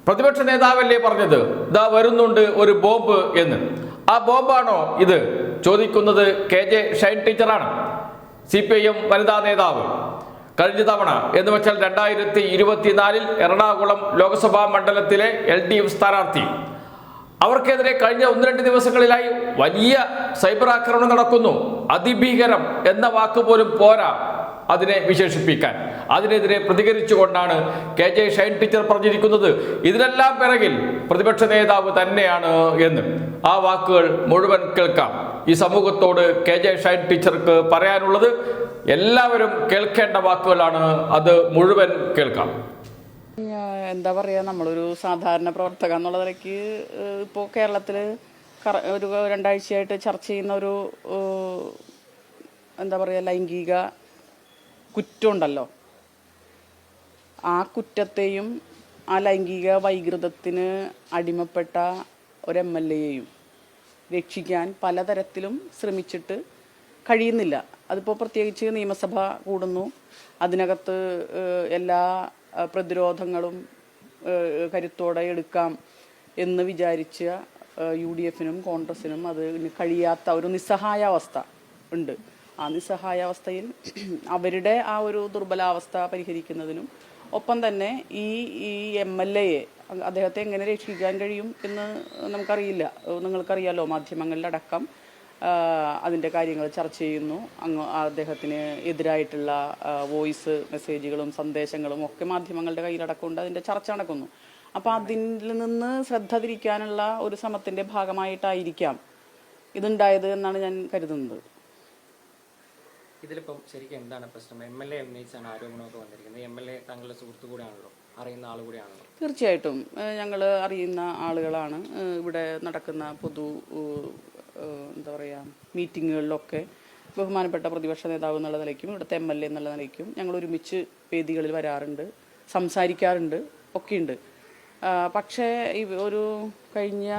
പ്രതിപക്ഷ നേതാവല്ലേ പറഞ്ഞത് ദാ വരുന്നുണ്ട് ഒരു ബോംബ് എന്ന്. ആ ബോംബാണോ ഇത് ചോദിക്കുന്നത് KJ ഷൈൻ ടീച്ചറാണ്, CPIM വനിതാ നേതാവ്. കഴിഞ്ഞ തവണ എന്ന് വെച്ചാൽ 2024 എറണാകുളം ലോക്സഭാ മണ്ഡലത്തിലെ LDF സ്ഥാനാർത്ഥി. അവർക്കെതിരെ കഴിഞ്ഞ 1-2 ദിവസങ്ങളിലായി വലിയ സൈബർ ആക്രമണം നടക്കുന്നു. അതിഭീകരം എന്ന വാക്ക് പോലും പോരാ അതിനെ വിശേഷിപ്പിക്കാൻ. അതിനെതിരെ പ്രതികരിച്ചുകൊണ്ടാണ് KJ ഷൈൻ ടീച്ചർ പറഞ്ഞിരിക്കുന്നത് ഇതിനെല്ലാം പിറകിൽ പ്രതിപക്ഷ നേതാവ് തന്നെയാണ് എന്ന്. ആ വാക്കുകൾ മുഴുവൻ കേൾക്കാം. ഈ സമൂഹത്തോട് KJ ഷൈൻ ടീച്ചർക്ക് പറയാനുള്ളത് എല്ലാവരും കേൾക്കേണ്ട വാക്കുകളാണ്, അത് മുഴുവൻ കേൾക്കാം. എന്താ പറയുക, നമ്മളൊരു സാധാരണ പ്രവർത്തക എന്നുള്ള നിലയ്ക്ക് ഇപ്പോൾ കേരളത്തിൽ ഒരു 2 ആഴ്ചയായിട്ട് ചർച്ച ചെയ്യുന്ന ഒരു എന്താ പറയുക ലൈംഗിക കുറ്റമുണ്ടല്ലോ, ആ കുറ്റത്തെയും ആ ലൈംഗിക വൈകൃതത്തിന് അടിമപ്പെട്ട ഒരു MLA-യെയും രക്ഷിക്കാൻ പലതരത്തിലും ശ്രമിച്ചിട്ട് കഴിയുന്നില്ല. അതിപ്പോൾ പ്രത്യേകിച്ച് നിയമസഭ കൂടുന്നു, അതിനകത്ത് എല്ലാ പ്രതിരോധങ്ങളും കരുത്തോടെ എടുക്കാം എന്ന് വിചാരിച്ച UDF-നും കോൺഗ്രസിനും അത് കഴിയാത്ത ഒരു നിസ്സഹായാവസ്ഥ ഉണ്ട്. ആ നിസ്സഹായാവസ്ഥയിൽ അവരുടെ ആ ഒരു ദുർബലാവസ്ഥ പരിഹരിക്കുന്നതിനും ഒപ്പം തന്നെ ഈ MLA-യെ അദ്ദേഹത്തെ എങ്ങനെ രക്ഷിക്കാൻ കഴിയും എന്ന് നമുക്കറിയില്ല. നിങ്ങൾക്കറിയാലോ, മാധ്യമങ്ങളിലടക്കം അതിൻ്റെ കാര്യങ്ങൾ ചർച്ച ചെയ്യുന്നു. അദ്ദേഹത്തിന് എതിരായിട്ടുള്ള വോയിസ് മെസ്സേജുകളും സന്ദേശങ്ങളും ഒക്കെ മാധ്യമങ്ങളുടെ കയ്യിലടക്കമുണ്ട്, അതിൻ്റെ ചർച്ച നടക്കുന്നു. അപ്പോൾ അതിൽ നിന്ന് ശ്രദ്ധ തിരിക്കാനുള്ള ഒരു ശ്രമത്തിൻ്റെ ഭാഗമായിട്ടായിരിക്കാം ഇതുണ്ടായത് എന്നാണ് ഞാൻ കരുതുന്നത്. ഇതിലിപ്പം ശരിക്കും എന്താണ് പ്രശ്നം? MLA ഉന്നയിച്ചാണ് ആരോപണമൊക്കെ വന്നിരിക്കുന്നത്. MLA താങ്കളുടെ സുഹൃത്തു കൂടെയാണല്ലോ, അറിയുന്ന ആൾ കൂടെയാണല്ലോ. തീർച്ചയായിട്ടും ഞങ്ങൾ അറിയുന്ന ആളുകളാണ്. ഇവിടെ നടക്കുന്ന എന്താ പറയുക മീറ്റിങ്ങുകളിലൊക്കെ ബഹുമാനപ്പെട്ട പ്രതിപക്ഷ നേതാവ് എന്നുള്ള നിലയ്ക്കും ഇവിടുത്തെ MLA എന്നുള്ള നിലയ്ക്കും ഞങ്ങൾ ഒരുമിച്ച് വേദികളിൽ വരാറുണ്ട്, സംസാരിക്കാറുണ്ട്, ഒക്കെയുണ്ട്. പക്ഷേ ഒരു കഴിഞ്ഞ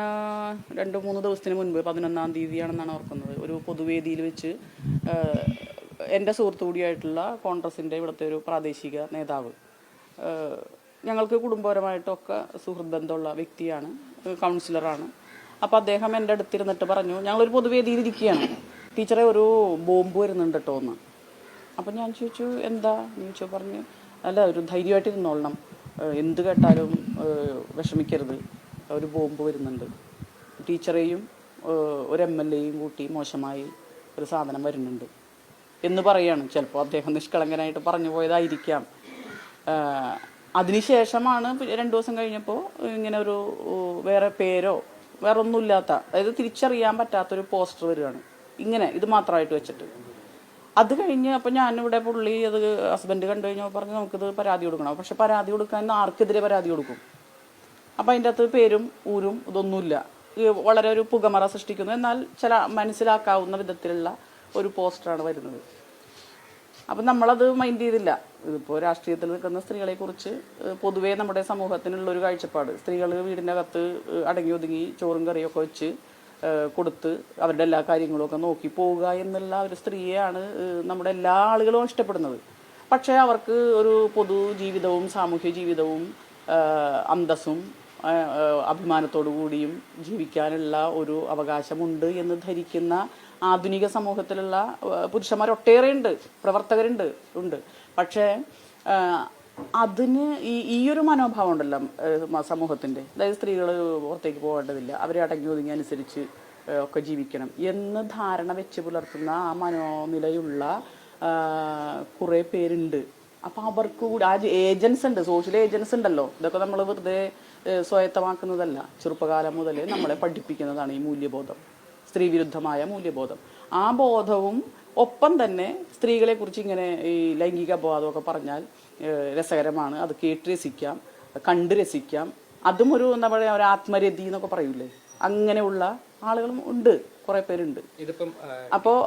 2-3 ദിവസത്തിന് മുൻപ് 11-ാം തീയതിയാണെന്നാണ് ഓർക്കുന്നത്, ഒരു പൊതുവേദിയിൽ വെച്ച് എൻ്റെ സുഹൃത്തു കൂടിയായിട്ടുള്ള കോൺഗ്രസിൻ്റെ ഇവിടുത്തെ ഒരു പ്രാദേശിക നേതാവ്, ഞങ്ങൾക്ക് കുടുംബപരമായിട്ടൊക്കെ സുഹൃത്ത് ബന്ധമുള്ള വ്യക്തിയാണ്, കൗൺസിലറാണ്. അപ്പോൾ അദ്ദേഹം എൻ്റെ അടുത്തിരുന്നിട്ട് പറഞ്ഞു, ഞങ്ങളൊരു പൊതുവേദിയിൽ ഇരിക്കുകയാണ്, ടീച്ചറെ ഒരു ബോംബ് വരുന്നുണ്ട് കേട്ടോ എന്ന്. അപ്പം ഞാൻ ചോദിച്ചു എന്താ എന്ന് ചോദിച്ചു, പറഞ്ഞു അല്ല ഒരു ധൈര്യമായിട്ടിരുന്നോളണം, എന്ത് കേട്ടാലും വിഷമിക്കരുത്, ഒരു ബോംബ് വരുന്നുണ്ട്, ടീച്ചറെയും ഒരു MLA-യും കൂട്ടി മോശമായി ഒരു സാധനം വരുന്നുണ്ട് എന്ന് പറയുകയാണ്. ചിലപ്പോൾ അദ്ദേഹം നിഷ്കളങ്കനായിട്ട് പറഞ്ഞു പോയതായിരിക്കാം. അതിനുശേഷമാണ് 2 ദിവസം കഴിഞ്ഞപ്പോൾ ഇങ്ങനെ ഒരു വേറെ പേരോ വേറെ ഒന്നുമില്ലാത്ത, അതായത് തിരിച്ചറിയാൻ പറ്റാത്തൊരു പോസ്റ്റർ വരികയാണ് ഇങ്ങനെ ഇത് മാത്രമായിട്ട് വെച്ചിട്ട്. അത് കഴിഞ്ഞ് അപ്പോൾ ഞാനിവിടെ പുള്ളി അത് ഹസ്ബൻഡ് കണ്ടു കഴിഞ്ഞാൽ പറഞ്ഞു നമുക്കിത് പരാതി കൊടുക്കണം. പക്ഷെ പരാതി കൊടുക്കാൻ ആർക്കെതിരെ പരാതി കൊടുക്കും? അപ്പം അതിൻ്റെ അകത്ത് പേരും ഊരും ഇതൊന്നുമില്ല, വളരെ ഒരു പുകമറ സൃഷ്ടിക്കുന്നു. എന്നാൽ ചില മനസ്സിലാക്കാവുന്ന വിധത്തിലുള്ള ഒരു പോസ്റ്ററാണ് വരുന്നത്. അപ്പം നമ്മളത് മൈൻഡ് ചെയ്തില്ല. ഇതിപ്പോൾ രാഷ്ട്രീയത്തിൽ നിൽക്കുന്ന സ്ത്രീകളെക്കുറിച്ച് പൊതുവേ നമ്മുടെ സമൂഹത്തിനുള്ളൊരു കാഴ്ചപ്പാട്, സ്ത്രീകൾ വീടിൻ്റെ അകത്ത് അടങ്ങി ഒതുങ്ങി ചോറും കറിയൊക്കെ വെച്ച് കൊടുത്ത് അവരുടെ എല്ലാ കാര്യങ്ങളുമൊക്കെ നോക്കി പോവുക എന്നുള്ള ഒരു സ്ത്രീയെയാണ് നമ്മുടെ എല്ലാ ആളുകളും ഇഷ്ടപ്പെടുന്നത്. പക്ഷേ അവർക്ക് ഒരു പൊതു ജീവിതവും സാമൂഹ്യ ജീവിതവും അന്തസ്സും അഭിമാനത്തോടു കൂടിയും ജീവിക്കാനുള്ള ഒരു അവകാശമുണ്ട് എന്ന് ധരിക്കുന്ന ആധുനിക സമൂഹത്തിലുള്ള പുരുഷന്മാർ ഒട്ടേറെ ഉണ്ട്, പ്രവർത്തകരുണ്ട് ഉണ്ട്. പക്ഷേ അതിന് ഈ ഒരു മനോഭാവം ഉണ്ടല്ലോ സമൂഹത്തിൻ്റെ, അതായത് സ്ത്രീകൾ പുറത്തേക്ക് പോകേണ്ടതില്ല, അവരെ അടങ്ങി ഒതുങ്ങി അനുസരിച്ച് ഒക്കെ ജീവിക്കണം എന്ന് ധാരണ വെച്ച് പുലർത്തുന്ന ആ മനോനിലയുള്ള കുറേ പേരുണ്ട്. അപ്പോൾ അവർക്ക് കൂടി ആ ഏജൻസ് ഉണ്ട്, സോഷ്യൽ ഏജൻസ് ഉണ്ടല്ലോ. ഇതൊക്കെ നമ്മൾ വെറുതെ സ്വായത്തമാക്കുന്നതല്ല, ചെറുപ്പകാലം മുതൽ നമ്മളെ പഠിപ്പിക്കുന്നതാണ് ഈ മൂല്യബോധം, സ്ത്രീവിരുദ്ധമായ മൂല്യബോധം. ആ ബോധവും ഒപ്പം തന്നെ സ്ത്രീകളെക്കുറിച്ച് ഇങ്ങനെ ഈ ലൈംഗിക അപവാദമൊക്കെ പറഞ്ഞാൽ രസകരമാണ്, അത് കേട്ട് രസിക്കാം, കണ്ട് രസിക്കാം, അതും ഒരു എന്താ പറയുക ഒരു ആത്മരതി എന്നൊക്കെ പറയൂലേ, അങ്ങനെയുള്ള ആളുകളും ഉണ്ട്, കുറേ പേരുണ്ട്. അപ്പോൾ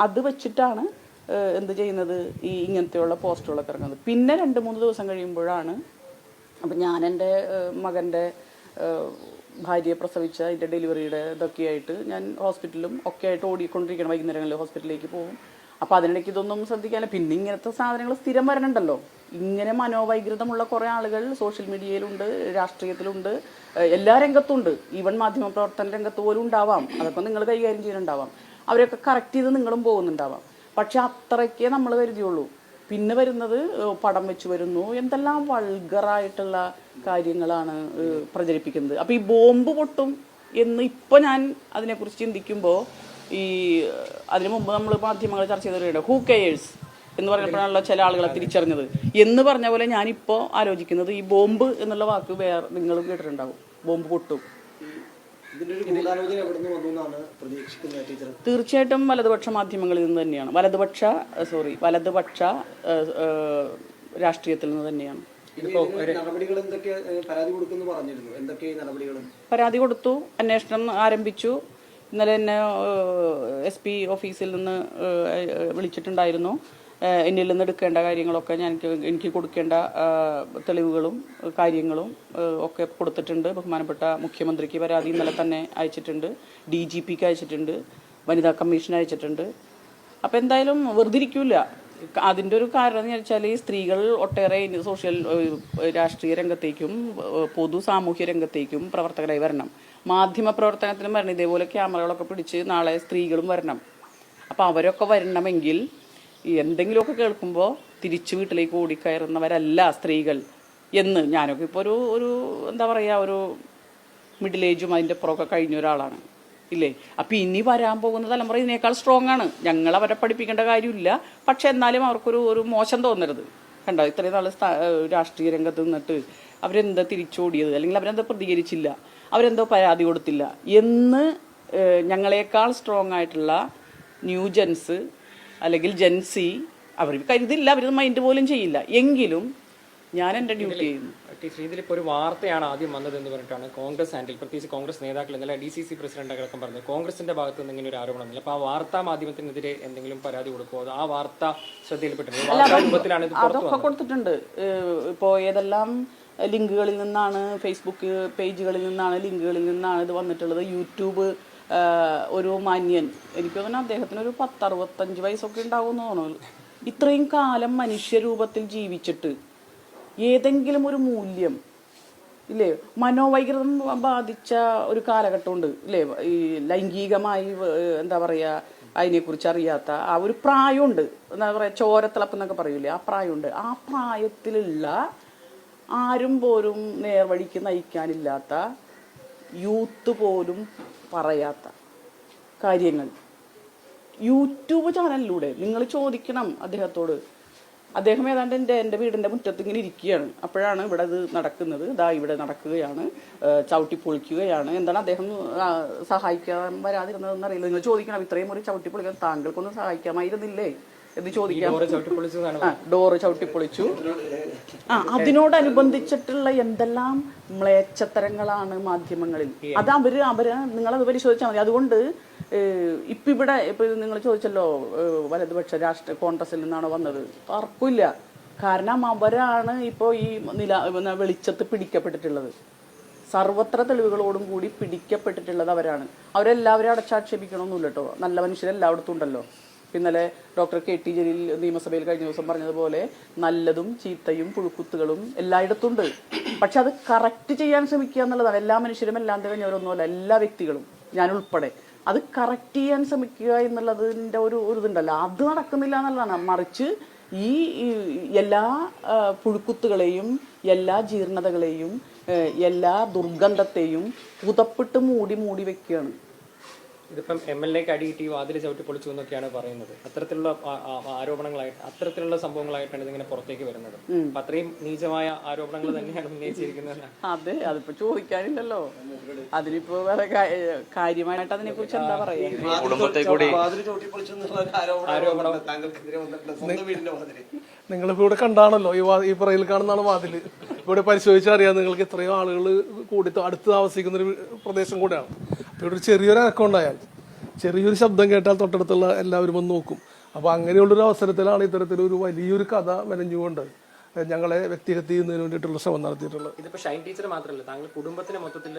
അത് വെച്ചിട്ടാണ് എന്ത് ചെയ്യുന്നത്, ഈ ഇങ്ങനത്തെയുള്ള പോസ്റ്റുകളൊക്കെ ഇറങ്ങുന്നത്. പിന്നെ 2-3 ദിവസം കഴിയുമ്പോഴാണ് അപ്പം ഞാൻ എൻ്റെ മകൻ്റെ ഭാര്യയെ പ്രസവിച്ച അതിൻ്റെ ഡെലിവറിയുടെ ഇതൊക്കെയായിട്ട് ഞാൻ ഹോസ്പിറ്റലും ഒക്കെ ആയിട്ട് ഓടിക്കൊണ്ടിരിക്കണം. വൈകുന്നേരങ്ങളിൽ ഹോസ്പിറ്റലിലേക്ക് പോകും. അപ്പോൾ അതിനിടയ്ക്ക് ഇതൊന്നും ശ്രദ്ധിക്കാനില്ല. പിന്നെ ഇങ്ങനത്തെ സാധനങ്ങൾ സ്ഥിരം വരണുണ്ടല്ലോ. ഇങ്ങനെ മനോവൈകൃതമുള്ള കുറേ ആളുകൾ സോഷ്യൽ മീഡിയയിലുണ്ട്, രാഷ്ട്രീയത്തിലുണ്ട്, എല്ലാ രംഗത്തുണ്ട്. ഈവൻ മാധ്യമപ്രവർത്തന രംഗത്ത് പോലും ഉണ്ടാവാം. അതൊക്കെ നിങ്ങൾ കൈകാര്യം ചെയ്യുന്നുണ്ടാവാം. അവരൊക്കെ കറക്റ്റ് ചെയ്ത് നിങ്ങളും പോകുന്നുണ്ടാവാം. പക്ഷെ അത്രയ്ക്കേ നമ്മൾ കരുതിയുള്ളൂ. പിന്നെ വരുന്നത് പടം വെച്ച് വരുന്നു, എന്തെല്ലാം വൾഗറായിട്ടുള്ള കാര്യങ്ങളാണ് പ്രചരിപ്പിക്കുന്നത്. അപ്പോൾ ഈ ബോംബ് പൊട്ടും എന്ന് ഇപ്പോൾ ഞാൻ അതിനെക്കുറിച്ച് ചിന്തിക്കുമ്പോൾ, ഈ അതിനു മുമ്പ് നമ്മൾ മാധ്യമങ്ങൾ ചർച്ച ചെയ്തവരുണ്ട് ഹൂ കെയേഴ്സ് എന്ന് പറഞ്ഞപ്പോഴാണല്ലോ ചില ആളുകളെ തിരിച്ചറിഞ്ഞത് എന്ന് പറഞ്ഞ പോലെ ഞാനിപ്പോൾ ആലോചിക്കുന്നത് ഈ ബോംബ് എന്നുള്ള വാക്ക് വേറെ നിങ്ങളും കേട്ടിട്ടുണ്ടാവും. ബോംബ് പൊട്ടും. തീർച്ചയായിട്ടും വലതുപക്ഷ മാധ്യമങ്ങളിൽ നിന്ന് തന്നെയാണ്, വലതുപക്ഷ രാഷ്ട്രീയത്തിൽ നിന്ന് തന്നെയാണ്. പരാതി കൊടുത്തു, അന്വേഷണം ആരംഭിച്ചു. ഇന്നലെ എന്നെ SP ഓഫീസിൽ നിന്ന് വിളിച്ചിട്ടുണ്ടായിരുന്നു. എന്നിൽ നിന്ന് എടുക്കേണ്ട കാര്യങ്ങളൊക്കെ എനിക്ക് കൊടുക്കേണ്ട തെളിവുകളും കാര്യങ്ങളും ഒക്കെ കൊടുത്തിട്ടുണ്ട്. ബഹുമാനപ്പെട്ട മുഖ്യമന്ത്രിക്ക് പരാതി ഇന്നലെ തന്നെ അയച്ചിട്ടുണ്ട്, DGPക്ക് അയച്ചിട്ടുണ്ട്, വനിതാ കമ്മീഷൻ അയച്ചിട്ടുണ്ട്. അപ്പോൾ എന്തായാലും വെറുതെ ഇരിക്കില്ല. അതിൻ്റെ ഒരു കാരണം എന്ന് വെച്ചാൽ ഈ സ്ത്രീകൾ ഒട്ടേറെ രാഷ്ട്രീയ രംഗത്തേക്കും പൊതു സാമൂഹ്യ രംഗത്തേക്കും പ്രവർത്തകരായി വരണം. മാധ്യമ പ്രവർത്തനത്തിനും വരണം. ഇതേപോലെ ക്യാമറകളൊക്കെ പിടിച്ച് നാളെ സ്ത്രീകളും വരണം. അപ്പോൾ അവരൊക്കെ വരണമെങ്കിൽ എന്തെങ്കിലുമൊക്കെ കേൾക്കുമ്പോൾ തിരിച്ചു വീട്ടിലേക്ക് ഓടിക്കയറുന്നവരല്ല സ്ത്രീകൾ എന്ന് ഞാനൊക്കെ ഇപ്പോൾ ഒരു എന്താ പറയുക, ഒരു മിഡിൽ ഏജും അതിൻ്റെ അപ്പുറമൊക്കെ കഴിഞ്ഞ ഒരാളാണ് ഇല്ലേ. അപ്പം ഇനി വരാൻ പോകുന്ന തലമുറ ഇതിനേക്കാൾ സ്ട്രോങ് ആണ്. ഞങ്ങൾ അവരെ പഠിപ്പിക്കേണ്ട കാര്യമില്ല. പക്ഷെ എന്നാലും അവർക്കൊരു മോശം തോന്നരുത്. കണ്ടോ, ഇത്രയും നാൾ രാഷ്ട്രീയ രംഗത്ത് നിന്നിട്ട് അവരെന്താ തിരിച്ചോടിയത്, അല്ലെങ്കിൽ അവരെന്താ പ്രതികരിച്ചില്ല, അവരെന്തോ പരാതി കൊടുത്തില്ല എന്ന് ഞങ്ങളെക്കാൾ സ്ട്രോങ് ആയിട്ടുള്ള ന്യൂജൻസ് അല്ലെങ്കിൽ ജെൻസി അവർ കരുതില്ല, അവരത് മൈൻഡ് പോലും ചെയ്യില്ല. എങ്കിലും ഞാൻ എൻ്റെ ഡ്യൂട്ടി ചെയ്യുന്നു. ഇതിലിപ്പോൾ ഒരു വാർത്തയാണ് ആദ്യം വന്നത് എന്ന് പറഞ്ഞിട്ടാണ് കോൺഗ്രസ് ഹാൻഡിൽ, പ്രത്യേകിച്ച് കോൺഗ്രസ് നേതാക്കൾ ഇന്നലെ DCC പ്രസിഡന്റ് അടക്കം പറഞ്ഞത് കോൺഗ്രസിന്റെ ഭാഗത്ത് നിന്ന് ഇങ്ങനെ ഒരു ആരോപണമില്ല. അപ്പോൾ ആ വാർത്താ മാധ്യമത്തിനെതിരെ എന്തെങ്കിലും പരാതി കൊടുക്കുമോ, ആ വാർത്ത ശ്രദ്ധയിൽപ്പെട്ടിട്ടുണ്ട്? അതൊക്കെ കൊടുത്തിട്ടുണ്ട്. ഇപ്പോൾ ഏതെല്ലാം ലിങ്കുകളിൽ നിന്നാണ്, ഫേസ്ബുക്ക് പേജുകളിൽ നിന്നാണ്, ലിങ്കുകളിൽ നിന്നാണ് ഇത് വന്നിട്ടുള്ളത്. യൂട്യൂബ് ഒരു മാന്യൻ, എനിക്ക് തോന്നുന്നു അദ്ദേഹത്തിന് ഒരു 60-65 വയസ്സൊക്കെ ഉണ്ടാവുമെന്ന് തോന്നുന്നു. ഇത്രയും കാലം മനുഷ്യരൂപത്തിൽ ജീവിച്ചിട്ട് ഏതെങ്കിലും ഒരു മൂല്യം ഇല്ലേ, മനോവൈകൃതം ബാധിച്ച ഒരു കാലഘട്ടമുണ്ട് ഇല്ലേ, ഈ ലൈംഗികമായി എന്താ പറയുക അതിനെക്കുറിച്ച് അറിയാത്ത ആ ഒരു പ്രായമുണ്ട്, എന്താ പറയുക ചോരത്തിളപ്പ് എന്നൊക്കെ പറയൂലേ, ആ പ്രായമുണ്ട്. ആ പ്രായത്തിലുള്ള ആരും പോലും നേർവഴിക്ക് നയിക്കാനില്ലാത്ത യൂത്ത് പോലും പറയാത്ത കാര്യങ്ങൾ യൂട്യൂബ് ചാനലിലൂടെ നിങ്ങൾ ചോദിക്കണം അദ്ദേഹത്തോട്. അദ്ദേഹം ഏതാണ്ട് എൻ്റെ വീടിൻ്റെ മുറ്റത്ത് ഇങ്ങനെ ഇരിക്കുകയാണ്. അപ്പോഴാണ് ഇവിടെ ഇത് നടക്കുന്നത്. ഇവിടെ നടക്കുകയാണ്, ചവിട്ടിപ്പൊളിക്കുകയാണ്. എന്താണ് അദ്ദേഹം സഹായിക്കാൻ വരാതിരുന്നതെന്ന് അറിയില്ല. നിങ്ങൾ ചോദിക്കണം, ഇത്രയും ഒരു ചവിട്ടിപ്പൊളിക്കാൻ താങ്കൾക്കൊന്നും സഹായിക്കാമായിരുന്നില്ലേ എന്ന് ചോദിക്കാം. ഡോറ് ചവിട്ടിപ്പൊളിച്ചു. അതിനോടനുബന്ധിച്ചിട്ടുള്ള എന്തെല്ലാം മ്ലേച്ഛത്തരങ്ങളാണ് മാധ്യമങ്ങളിൽ. അത് അവര് നിങ്ങളത് പരിശോധിച്ചാൽ മതി. അതുകൊണ്ട് ഇപ്പൊ നിങ്ങൾ ചോദിച്ചല്ലോ വലതുപക്ഷ കോൺഗ്രസിൽ നിന്നാണോ വന്നത്, തർക്കമില്ല. കാരണം അവരാണ് ഇപ്പോൾ ഈ വെളിച്ചത്ത് പിടിക്കപ്പെട്ടിട്ടുള്ളത്. സർവത്ര തെളിവുകളോടും കൂടി പിടിക്കപ്പെട്ടിട്ടുള്ളത് അവരാണ്. അവരെല്ലാവരും അടച്ചാക്ഷേപിക്കണമെന്നില്ല കേട്ടോ. നല്ല മനുഷ്യരെല്ലായിടത്തും ഉണ്ടല്ലോ. ഇന്നലെ ഡോക്ടർ KT ജലീൽ നിയമസഭയിൽ കഴിഞ്ഞ ദിവസം പറഞ്ഞതുപോലെ നല്ലതും ചീത്തയും പുഴുക്കുത്തുകളും എല്ലായിടത്തുണ്ട്. പക്ഷെ അത് കറക്റ്റ് ചെയ്യാൻ ശ്രമിക്കുക എന്നുള്ളതാണ്. എല്ലാ മനുഷ്യരും എല്ലാം തികഞ്ഞവരൊന്നുമല്ല, എല്ലാ വ്യക്തികളും ഞാൻ ഉൾപ്പെടെ. അത് കറക്റ്റ് ചെയ്യാൻ ശ്രമിക്കുക എന്നുള്ളതിൻ്റെ ഒരു ഇതുണ്ടല്ലോ, അത് നടക്കുന്നില്ല എന്നുള്ളതാണ്. മറിച്ച് ഈ എല്ലാ പുഴുക്കുത്തുകളെയും എല്ലാ ജീർണതകളെയും എല്ലാ ദുർഗന്ധത്തെയും പുതപ്പിട്ട് മൂടി വെക്കുകയാണ്. ഇതിപ്പം MLAക്ക് അടി കിട്ടി വാതിൽ ചവിട്ടി പൊളിച്ചു എന്നൊക്കെയാണ് പറയുന്നത്. അത്തരത്തിലുള്ള ആരോപണങ്ങളായിട്ട്, അത്തരത്തിലുള്ള സംഭവങ്ങളായിട്ടാണ് ഇതിങ്ങനെ പുറത്തേക്ക് വരുന്നത്. അപ്പൊ അത്രയും നീചമായ ആരോപണങ്ങൾ തന്നെയാണ് ഉന്നയിച്ചിരിക്കുന്നത്. അതെ, അതിപ്പോ ചോദിക്കാനില്ലല്ലോ. അതിനിപ്പോ വേറെ കാര്യമായിട്ട് അതിനെ കുറിച്ച് എന്താ പറയാ. നിങ്ങളിപ്പോ ഇവിടെ കണ്ടാണല്ലോ ഈ പറയിൽ കാണുന്നതാണ് വാതില്. ഇവിടെ പരിശോധിച്ചറിയാം നിങ്ങൾക്ക് ഇത്രയും ആളുകൾ കൂടി അടുത്ത് താമസിക്കുന്ന ഒരു പ്രദേശം കൂടെയാണ്. അപ്പോൾ ഇവിടെ ചെറിയൊരു അനക്കം ഉണ്ടായാൽ, ചെറിയൊരു ശബ്ദം കേട്ടാൽ തൊട്ടടുത്തുള്ള എല്ലാവരും ഒന്ന് നോക്കും. അപ്പോൾ അങ്ങനെയുള്ളൊരു അവസരത്തിലാണ് ഇത്തരത്തിലൊരു വലിയൊരു കഥ മെനഞ്ഞുകൊണ്ട് ഞങ്ങളെ വ്യക്തിഹത്യ ചെയ്യുന്നതിന് വേണ്ടിയിട്ടുള്ള ശ്രമം നടത്തിയിട്ടുള്ളത്. ഇതിപ്പോ ഷൈൻ ടീച്ചർ മാത്രമല്ല, താങ്കൾ കുടുംബത്തിനെ മൊത്തത്തിൽ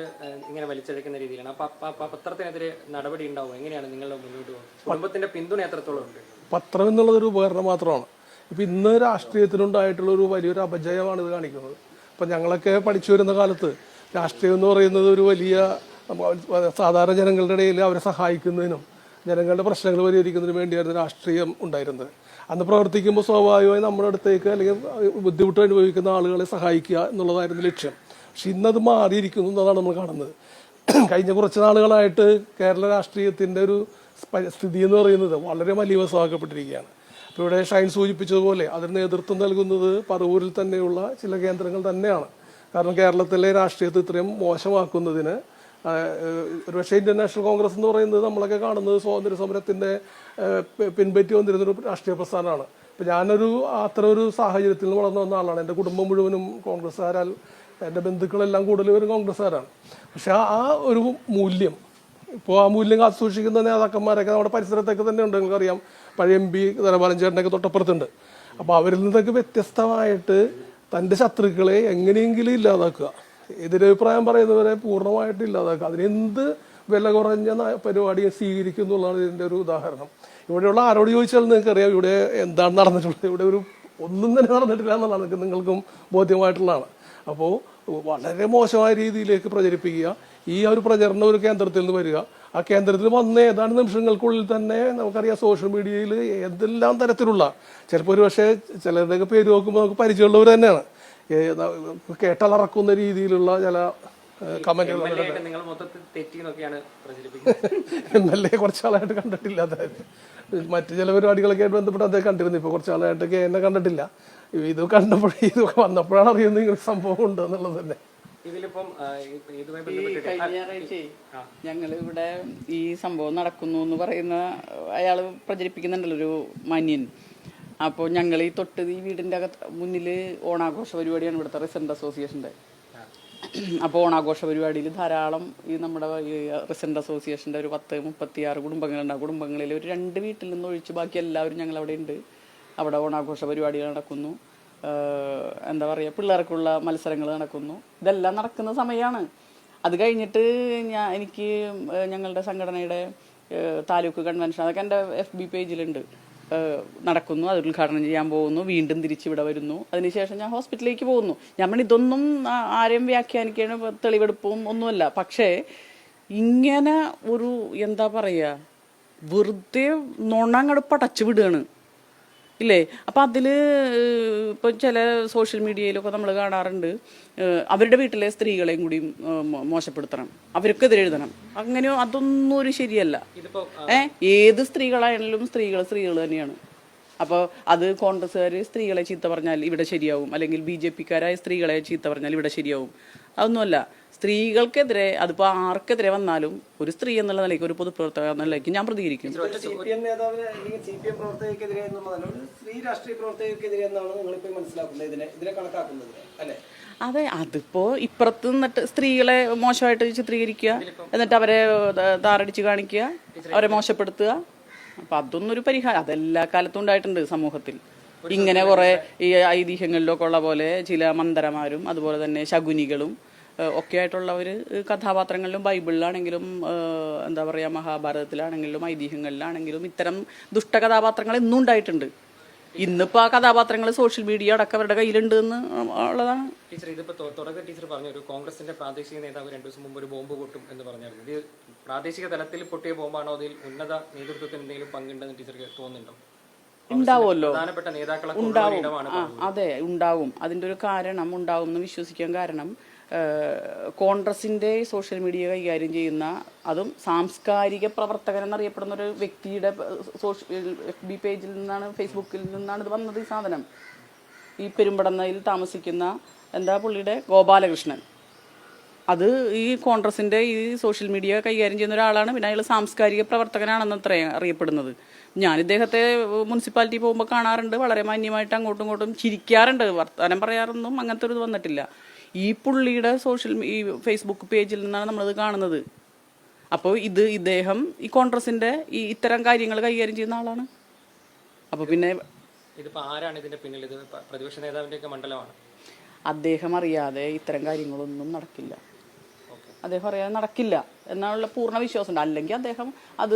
ഇങ്ങനെ വലിച്ചെടുക്കുന്ന രീതിയിലാണ്. അപ്പൊ പത്രത്തിനെതിരെ നടപടി ഉണ്ടാവും, എങ്ങനെയാണ് നിങ്ങളുടെ മുന്നോട്ട് പോകുന്നത്? കുടുംബത്തിന്റെ പിന്തുണ എത്രത്തോളം ഉണ്ട്? പത്രം എന്നുള്ളതൊരു ഉപകരണം മാത്രമാണ്. ഇപ്പം ഇന്ന് രാഷ്ട്രീയത്തിനുണ്ടായിട്ടുള്ള ഒരു വലിയൊരു അപജയമാണ് ഇത് കാണിക്കുന്നത്. അപ്പം ഞങ്ങളൊക്കെ പഠിച്ചു വരുന്ന കാലത്ത് രാഷ്ട്രീയം എന്ന് പറയുന്നത് ഒരു വലിയ സാധാരണ ജനങ്ങളുടെ ഇടയിൽ അവരെ സഹായിക്കുന്നതിനും ജനങ്ങളുടെ പ്രശ്നങ്ങൾ പരിഹരിക്കുന്നതിനും വേണ്ടിയായിരുന്നു രാഷ്ട്രീയം ഉണ്ടായിരുന്നത്. അന്ന് പ്രവർത്തിക്കുമ്പോൾ സ്വാഭാവികമായി നമ്മുടെ അടുത്തേക്ക് അല്ലെങ്കിൽ ബുദ്ധിമുട്ട് അനുഭവിക്കുന്ന ആളുകളെ സഹായിക്കുക എന്നുള്ളതായിരുന്നു ലക്ഷ്യം. പക്ഷെ ഇന്നത് മാറിയിരിക്കുന്നു എന്നതാണ് നമ്മൾ കാണുന്നത്. കഴിഞ്ഞ കുറച്ച് നാളുകളായിട്ട് കേരള രാഷ്ട്രീയത്തിൻ്റെ ഒരു സ്ഥിതി എന്ന് പറയുന്നത് വളരെ മലീമസമാക്കപ്പെട്ടിരിക്കുകയാണ്. ഇപ്പോൾ ഇവിടെ ഷൈൻ സൂചിപ്പിച്ചതുപോലെ അതിന് നേതൃത്വം നൽകുന്നത് പറവൂരിൽ തന്നെയുള്ള ചില കേന്ദ്രങ്ങൾ തന്നെയാണ്. കാരണം കേരളത്തിലെ രാഷ്ട്രീയത്തെ ഇത്രയും മോശമാക്കുന്നതിന് ഒരുപക്ഷെ ഇന്ത്യൻ നാഷണൽ കോൺഗ്രസ് എന്ന് പറയുന്നത് നമ്മളൊക്കെ കാണുന്നത് സ്വാതന്ത്ര്യ സമരത്തിൻ്റെ പിൻപറ്റി വന്നിരുന്നൊരു രാഷ്ട്രീയ പ്രസ്ഥാനമാണ്. ഇപ്പം ഞാനൊരു അത്തരം ഒരു സാഹചര്യത്തിൽ നിന്ന് വളർന്നു വന്ന ആളാണ്. എൻ്റെ കുടുംബം മുഴുവനും കോൺഗ്രസ്സുകാരാൽ, എൻ്റെ ബന്ധുക്കളെല്ലാം കൂടുതലും കോൺഗ്രസ്സുകാരാണ്. പക്ഷെ ആ ഒരു മൂല്യം, ഇപ്പോൾ ആ മൂല്യം കാത്തു സൂക്ഷിക്കുന്ന നേതാക്കന്മാരൊക്കെ നമ്മുടെ പരിസരത്തൊക്കെ തന്നെ ഉണ്ട്. നിങ്ങൾക്കറിയാം, പഴയ MP ധനപാലൻ ചേട്ടനൊക്കെ തൊട്ടപ്പുറത്തുണ്ട്. അപ്പോൾ അവരിൽ നിന്നൊക്കെ വ്യത്യസ്തമായിട്ട് തൻ്റെ ശത്രുക്കളെ എങ്ങനെയെങ്കിലും ഇല്ലാതാക്കുക, എതിരഭിപ്രായം പറയുന്നവരെ പൂർണ്ണമായിട്ട് ഇല്ലാതാക്കുക, അതിനെന്ത് വില കുറഞ്ഞ പരിപാടിയെ സ്വീകരിക്കും എന്നുള്ളതാണ് ഇതിൻ്റെ ഒരു ഉദാഹരണം. ഇവിടെയുള്ള ആരോട് ചോദിച്ചാൽ നിങ്ങൾക്കറിയാം ഇവിടെ എന്താണ് നടന്നിട്ടുള്ളത്. ഇവിടെ ഒന്നും തന്നെ നടന്നിട്ടില്ല എന്നുള്ളതാണ് നിങ്ങൾക്കും ബോധ്യമായിട്ടുള്ളതാണ്. അപ്പോൾ വളരെ മോശമായ രീതിയിലേക്ക് പ്രചരിപ്പിക്കുക. ഈ ഒരു പ്രചരണ ഒരു കേന്ദ്രത്തിൽ നിന്ന് വരിക, ആ കേന്ദ്രത്തിൽ വന്ന് ഏതാണ്ട് നിമിഷങ്ങൾക്കുള്ളിൽ തന്നെ നമുക്കറിയാം സോഷ്യൽ മീഡിയയിൽ ഏതെല്ലാം തരത്തിലുള്ള, ചിലപ്പോൾ ഒരു പക്ഷേ ചിലരുടെയൊക്കെ പേര് നോക്കുമ്പോൾ നമുക്ക് പരിചയമുള്ളവർ തന്നെയാണ്, കേട്ടലറക്കുന്ന രീതിയിലുള്ള ചില കമന്റുകൾ. MLA കുറച്ചാളായിട്ട് കണ്ടിട്ടില്ല. അതായത് മറ്റു ചില പരിപാടികളൊക്കെ ആയിട്ട് ബന്ധപ്പെട്ട് അദ്ദേഹം കണ്ടിരുന്നു. ഇപ്പോൾ കുറച്ചാളായിട്ടൊക്കെ എന്നെ കണ്ടിട്ടില്ല. ഇത് കണ്ടപ്പോഴേ ഇതൊക്കെ വന്നപ്പോഴാണ് അറിയുന്നത് ഇങ്ങനെ സംഭവം ഉണ്ട് എന്നുള്ളത് തന്നെ. ഞങ്ങൾ ഇവിടെ ഈ സംഭവം നടക്കുന്നു എന്ന് പറയുന്ന അയാൾ പ്രചരിപ്പിക്കുന്നുണ്ടല്ലോ, ഒരു മാന്യൻ. അപ്പോൾ ഞങ്ങൾ ഈ വീടിൻ്റെ മുന്നിൽ ഓണാഘോഷ പരിപാടിയാണ് ഇവിടുത്തെ റെസിഡന്റ് അസോസിയേഷൻ്റെ. അപ്പോൾ ഓണാഘോഷ പരിപാടിയിൽ ധാരാളം ഈ നമ്മുടെ ഈ റെസിഡന്റ് അസോസിയേഷൻ്റെ ഒരു 36 കുടുംബങ്ങളുണ്ട്. ആ കുടുംബങ്ങളിൽ ഒരു 2 വീട്ടിൽ നിന്ന് ഒഴിച്ച് ബാക്കി എല്ലാവരും ഞങ്ങൾ അവിടെ ഉണ്ട്. അവിടെ ഓണാഘോഷ പരിപാടികൾ നടക്കുന്നു, എന്താ പറയുക, പിള്ളേർക്കുള്ള മത്സരങ്ങൾ നടക്കുന്നു. ഇതെല്ലാം നടക്കുന്ന സമയമാണ്. അത് കഴിഞ്ഞിട്ട് എനിക്ക് ഞങ്ങളുടെ സംഘടനയുടെ താലൂക്ക് കൺവെൻഷൻ, അതൊക്കെ എൻ്റെ FB പേജിലുണ്ട്, നടക്കുന്നു. അത് ഉദ്ഘാടനം ചെയ്യാൻ പോകുന്നു, വീണ്ടും തിരിച്ചിവിടെ വരുന്നു. അതിനുശേഷം ഞാൻ ഹോസ്പിറ്റലിലേക്ക് പോകുന്നു. ഞാൻ ഇതൊന്നും ആരെയും വ്യാഖ്യാനിക്കാനോ തെളിവെടുപ്പും ഒന്നുമല്ല. പക്ഷേ ഇങ്ങനെ ഒരു എന്താ പറയുക, വെറുതെ നുണങ്ങട് പടച്ചു വിടുകയാണ് ഇല്ലേ. അപ്പം അതിൽ ഇപ്പം ചില സോഷ്യൽ മീഡിയയിലൊക്കെ നമ്മൾ കാണാറുണ്ട്, അവരുടെ വീട്ടിലെ സ്ത്രീകളെയും കൂടി മോശപ്പെടുത്തണം, അവർക്കെതിരെ എഴുതണം. അങ്ങനെയോ അതൊന്നും ഒരു ശരിയല്ല. ഏത് സ്ത്രീകളായാലും സ്ത്രീകൾ തന്നെയാണ്. അപ്പോൾ അത് കോൺഗ്രസ്സുകാർ സ്ത്രീകളെ ചീത്ത പറഞ്ഞാൽ ഇവിടെ ശരിയാവും, അല്ലെങ്കിൽ BJPക്കാരായ സ്ത്രീകളെ ചീത്ത പറഞ്ഞാൽ ഇവിടെ ശരിയാവും. അതൊന്നുമല്ല. സ്ത്രീകൾക്കെതിരെ, അതിപ്പോൾ ആർക്കെതിരെ വന്നാലും ഒരു സ്ത്രീ എന്നുള്ള നിലയ്ക്ക്, ഒരു പൊതുപ്രവർത്തക എന്ന നിലയ്ക്ക് ഞാൻ പ്രതികരിക്കും. CPM നേതാവിന് അല്ലെങ്കിൽ CPM പ്രവർത്തകർക്കെതിരെ എന്നുള്ളതല്ല, ഒരു സ്ത്രീ രാഷ്ട്രീയ പ്രവർത്തകർക്കെതിരെ എന്നാണ് നിങ്ങളിപ്പോൾ മനസ്സിലാക്കുന്നത്, ഇതിനെ കണക്കാക്കുന്നത് അല്ലേ? അതെ, അതിപ്പോൾ ഇപ്പുറത്ത് നിന്നിട്ട് സ്ത്രീകളെ മോശമായിട്ട് ചിത്രീകരിക്കുക, എന്നിട്ട് അവരെ താറടിച്ച് കാണിക്കുക, അവരെ മോശപ്പെടുത്തുക. അപ്പം അതൊന്നും ഒരു പരിഹാരം അതെല്ലാ കാലത്തും ഉണ്ടായിട്ടുണ്ട് സമൂഹത്തിൽ. ഇങ്ങനെ കുറേ ഈ ഐതിഹ്യങ്ങളിലൊക്കെ ഉള്ള പോലെ ചില മന്ദരമാരും അതുപോലെ തന്നെ ശകുനികളും ഒക്കെ ആയിട്ടുള്ളവർ കഥാപാത്രങ്ങളിലും ബൈബിളിലാണെങ്കിലും എന്താ പറയുക മഹാഭാരതത്തിലാണെങ്കിലും ഐതിഹ്യങ്ങളിലാണെങ്കിലും ഇത്തരം ദുഷ്ടകഥാപാത്രങ്ങൾ എന്നും ഉണ്ടായിട്ടുണ്ട്. ഇന്നിപ്പോൾ ആ കഥാപാത്രങ്ങൾ സോഷ്യൽ മീഡിയ അടക്കം അവരുടെ കയ്യിലുണ്ട് എന്ന് ഉള്ളതാണ്. ടീച്ചർ, ഇതിപ്പോൾ തുടക്കത്തിൽ ടീച്ചർ പറഞ്ഞു ഒരു കോൺഗ്രസിന്റെ പ്രാദേശിക നേതാവ് 2 ദിവസം മുമ്പ് ഒരു ബോംബ് പൊട്ടും എന്ന് പറഞ്ഞായിരുന്നു. ഇത് പ്രാദേശിക തലത്തിൽ പൊട്ടിയ ബോംബാണോ, അതിൽ ഉന്നത നേതൃത്വത്തിന് എന്തെങ്കിലും പങ്കുണ്ടെന്ന് ടീച്ചർക്ക് തോന്നുന്നുണ്ടോ? ഉണ്ടാവുമല്ലോ, പ്രധാനപ്പെട്ട നേതാക്കളെ ഉണ്ടാവും. അതെ, ഉണ്ടാവും. അതിൻ്റെ ഒരു കാരണം ഉണ്ടാവും എന്ന് വിശ്വസിക്കാൻ കാരണം കോൺഗ്രസിൻ്റെ സോഷ്യൽ മീഡിയ കൈകാര്യം ചെയ്യുന്ന, അതും സാംസ്കാരിക പ്രവർത്തകൻ എന്നറിയപ്പെടുന്ന ഒരു വ്യക്തിയുടെ FB പേജിൽ നിന്നാണ്, ഫേസ്ബുക്കിൽ നിന്നാണ് ഇത് വന്നത്. ഈ സാധനം ഈ പെരുമ്പടന്നയിൽ താമസിക്കുന്ന എന്താ പുള്ളിയുടെ ഗോപാലകൃഷ്ണൻ, അത് ഈ കോൺഗ്രസിൻ്റെ ഈ സോഷ്യൽ മീഡിയ കൈകാര്യം ചെയ്യുന്ന ഒരാളാണ്. പിന്നെ അയാൾ സാംസ്കാരിക പ്രവർത്തകനാണെന്ന് അത്രയും അറിയപ്പെടുന്നത്. ഞാൻ ഇദ്ദേഹത്തെ മുനിസിപ്പാലിറ്റി പോകുമ്പോൾ കാണാറുണ്ട്, വളരെ മാന്യമായിട്ട് അങ്ങോട്ടും ഇങ്ങോട്ടും ചിരിക്കാറുണ്ട്, വർത്തമാനം പറയാറൊന്നും അങ്ങനത്തെ ഒരു ഇത് വന്നിട്ടില്ല. ഈ പുള്ളിയുടെ ഈ ഫേസ്ബുക്ക് പേജിൽ നിന്നാണ് നമ്മളത് കാണുന്നത്. അപ്പോൾ ഇദ്ദേഹം ഈ കോൺഗ്രസിൻ്റെ ഈ ഇത്തരം കാര്യങ്ങൾ കൈകാര്യം ചെയ്യുന്ന ആളാണ്. അപ്പോൾ പിന്നെ ഇതിപ്പോൾ ആരാണ് ഇതിന്റെ പിന്നിൽ? ഇത് പ്രതിപക്ഷ നേതാവിൻ്റെയൊക്കെ മണ്ഡലമാണ്. അദ്ദേഹം അറിയാതെ ഇത്തരം കാര്യങ്ങളൊന്നും നടക്കില്ല. അദ്ദേഹം പറയാൻ നടക്കില്ല എന്നുള്ള പൂർണ്ണ വിശ്വാസമുണ്ട്. അല്ലെങ്കിൽ അദ്ദേഹം അത്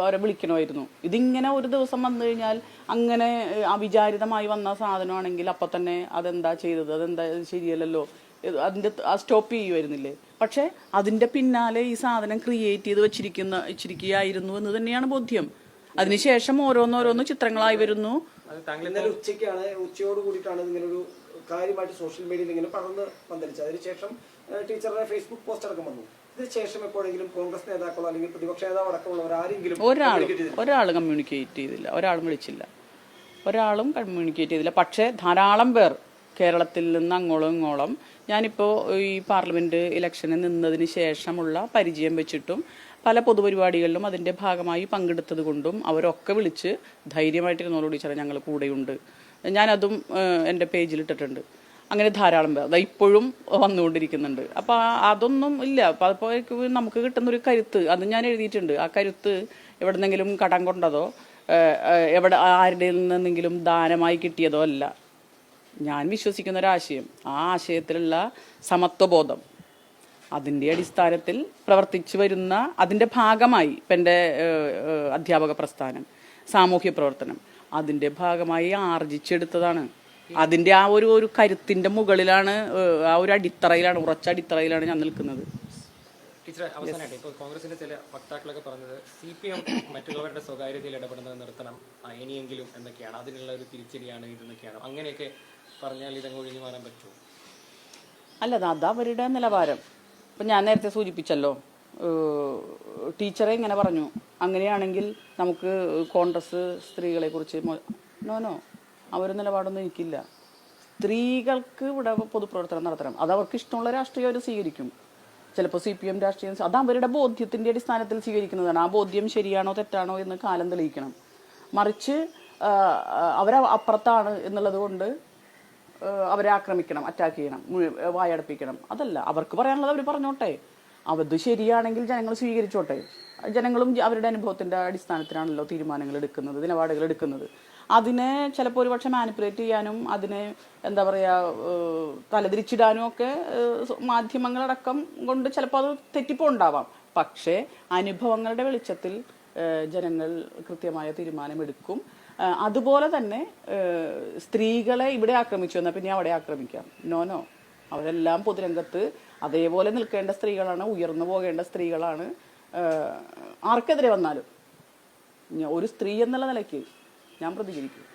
അവരെ വിളിക്കണമായിരുന്നു. ഇതിങ്ങനെ ഒരു ദിവസം വന്നു കഴിഞ്ഞാൽ അങ്ങനെ അവിചാരിതമായി വന്ന സാധനമാണെങ്കിൽ അപ്പം തന്നെ അതെന്താ ചെയ്തത്, അതെന്താ ശരിയല്ലല്ലോ, അതിൻ്റെ സ്റ്റോപ്പ് ചെയ്യുമായിരുന്നില്ലേ. പക്ഷെ അതിൻ്റെ പിന്നാലെ ഈ സാധനം ക്രിയേറ്റ് ചെയ്ത് വെച്ചിരിക്കുകയായിരുന്നു എന്ന് തന്നെയാണ് ബോധ്യം. അതിനുശേഷം ഓരോന്നോരോന്ന് ചിത്രങ്ങളായി വരുന്നു. ഇന്നലെ ഉച്ചയോട് കൂടിയിട്ടാണ് ഇങ്ങനൊരു കാര്യമായിട്ട് സോഷ്യൽ മീഡിയയിൽ ഇങ്ങനെ പടർന്ന് പന്തലിച്ചത്. അതിനുശേഷം ടീച്ചറുടെ ഫേസ്ബുക്ക് പോസ്റ്റ് അടക്കം വന്നു. ഇതിനുശേഷം എപ്പോഴെങ്കിലും കോൺഗ്രസ് നേതാക്കളോ അല്ലെങ്കിൽ പ്രതിപക്ഷ നേതാവ് അടക്കമുള്ളവർ ആരെങ്കിലും ഒരാൾ കമ്മ്യൂണിക്കേറ്റ് ചെയ്തില്ല, ഒരാളും വിളിച്ചില്ല, ഒരാളും കമ്മ്യൂണിക്കേറ്റ് ചെയ്തില്ല. പക്ഷേ ധാരാളം പേർ കേരളത്തിൽ നിന്ന് അങ്ങോളം ഇങ്ങോളം ഞാനിപ്പോൾ ഈ പാർലമെൻറ്റ് ഇലക്ഷന് നിന്നതിന് ശേഷമുള്ള പരിചയം വെച്ചിട്ടും പല പൊതുപരിപാടികളിലും അതിൻ്റെ ഭാഗമായി പങ്കെടുത്തത് കൊണ്ടും അവരൊക്കെ വിളിച്ച് ധൈര്യമായിട്ടിരുന്നോളൂ ടീച്ചറെ, ഞങ്ങൾ കൂടെയുണ്ട്, ഞാനതും എൻ്റെ പേജിലിട്ടിട്ടുണ്ട്. അങ്ങനെ ധാരാളം പേർ അത് ഇപ്പോഴും വന്നുകൊണ്ടിരിക്കുന്നുണ്ട്. അപ്പോൾ അതൊന്നും ഇല്ല. അപ്പോൾ അപ്പോൾ നമുക്ക് കിട്ടുന്നൊരു കരുത്ത് അത് ഞാൻ എഴുതിയിട്ടുണ്ട്. ആ കരുത്ത് എവിടെന്നെങ്കിലും കടം കൊണ്ടതോ ആരുടെ നിന്നെങ്കിലും ദാനമായി കിട്ടിയതോ അല്ല. ഞാൻ വിശ്വസിക്കുന്ന ഒരാശയം, ആ ആശയത്തിലുള്ള സമത്വബോധം, അതിൻ്റെ അടിസ്ഥാനത്തിൽ പ്രവർത്തിച്ചു വരുന്ന അതിൻ്റെ ഭാഗമായി ഇപ്പം എൻ്റെ അധ്യാപക പ്രസ്ഥാനം, സാമൂഹ്യ പ്രവർത്തനം, അതിൻ്റെ ഭാഗമായി ആർജിച്ചെടുത്തതാണ്. അതിൻ്റെ ആ ഒരു കരുത്തിൻ്റെ മുകളിലാണ്, ആ ഒരു അടിത്തറയിലാണ്, ഉറച്ച അടിത്തറയിലാണ് ഞാൻ നിൽക്കുന്നത്. ടീച്ചർ, അവസാനമായിട്ട് ഇപ്പോൾ കോൺഗ്രസിന്റെ ചില വക്താക്കളൊക്കെ പറഞ്ഞത് CPM മറ്റുള്ളവരുടെ സ്വകാര്യതയിൽ ഇടപെടുന്നത് നിർത്തണം ഇനിയെങ്കിലും എന്നൊക്കെയാണ്, അതിനുള്ള ഒരു തിരിച്ചടിയാണ് ഇതെന്നൊക്കെയാണ്. അങ്ങനെയൊക്കെ പറഞ്ഞാൽ ഇതങ്ങ് ഒഴിഞ്ഞു മാറാൻ പറ്റുമോ? അല്ല, അത് അവരുടെ നിലവാരം. ഇപ്പം ഞാൻ നേരത്തെ സൂചിപ്പിച്ചല്ലോ, ടീച്ചറെ ഇങ്ങനെ പറഞ്ഞു, അങ്ങനെയാണെങ്കിൽ നമുക്ക് കോൺഗ്രസ് സ്ത്രീകളെ കുറിച്ച് നോ അവർ നിലപാടൊന്നും എനിക്കില്ല. സ്ത്രീകൾക്ക് ഇവിടെ പൊതുപ്രവർത്തനം നടത്തണം, അത് അവർക്ക് ഇഷ്ടമുള്ള രാഷ്ട്രീയം അവർ സ്വീകരിക്കും. ചിലപ്പോൾ CPM രാഷ്ട്രീയം അത് അവരുടെ ബോധ്യത്തിൻ്റെ അടിസ്ഥാനത്തിൽ സ്വീകരിക്കുന്നതാണ്. ആ ബോധ്യം ശരിയാണോ തെറ്റാണോ എന്ന് കാലം തെളിയിക്കണം. മറിച്ച് അവരപ്പുറത്താണ് എന്നുള്ളത് കൊണ്ട് അവരെ ആക്രമിക്കണം, അറ്റാക്ക് ചെയ്യണം, വായടപ്പിക്കണം, അതല്ല. അവർക്ക് പറയാനുള്ളത് അവർ പറഞ്ഞോട്ടെ, അത് ശരിയാണെങ്കിൽ ജനങ്ങൾ സ്വീകരിച്ചോട്ടെ. ജനങ്ങളും അവരുടെ അനുഭവത്തിൻ്റെ അടിസ്ഥാനത്തിലാണല്ലോ തീരുമാനങ്ങൾ എടുക്കുന്നത്, നിലപാടുകൾ എടുക്കുന്നത്. അതിനെ ചിലപ്പോൾ ഒരുപക്ഷെ മാനിപ്പുലേറ്റ് ചെയ്യാനും അതിനെ എന്താ പറയുക തലതിരിച്ചിടാനും ഒക്കെ മാധ്യമങ്ങളടക്കം കൊണ്ട് ചിലപ്പോൾ അത് തെറ്റിപ്പോണ്ടാവാം. പക്ഷേ അനുഭവങ്ങളുടെ വെളിച്ചത്തിൽ ജനങ്ങൾ കൃത്യമായ തീരുമാനമെടുക്കും. അതുപോലെ തന്നെ സ്ത്രീകളെ ഇവിടെ ആക്രമിച്ചു എന്നാൽ പിന്നെ അവിടെ ആക്രമിക്കാം. നോ അവരെല്ലാം പൊതുരംഗത്ത് അതേപോലെ നിൽക്കേണ്ട സ്ത്രീകളാണ്, ഉയർന്നു പോകേണ്ട സ്ത്രീകളാണ്. ആർക്കെതിരെ വന്നാലും ഒരു സ്ത്രീ എന്നുള്ള നിലയ്ക്ക് ഞാൻ പ്രതികരിക്കും.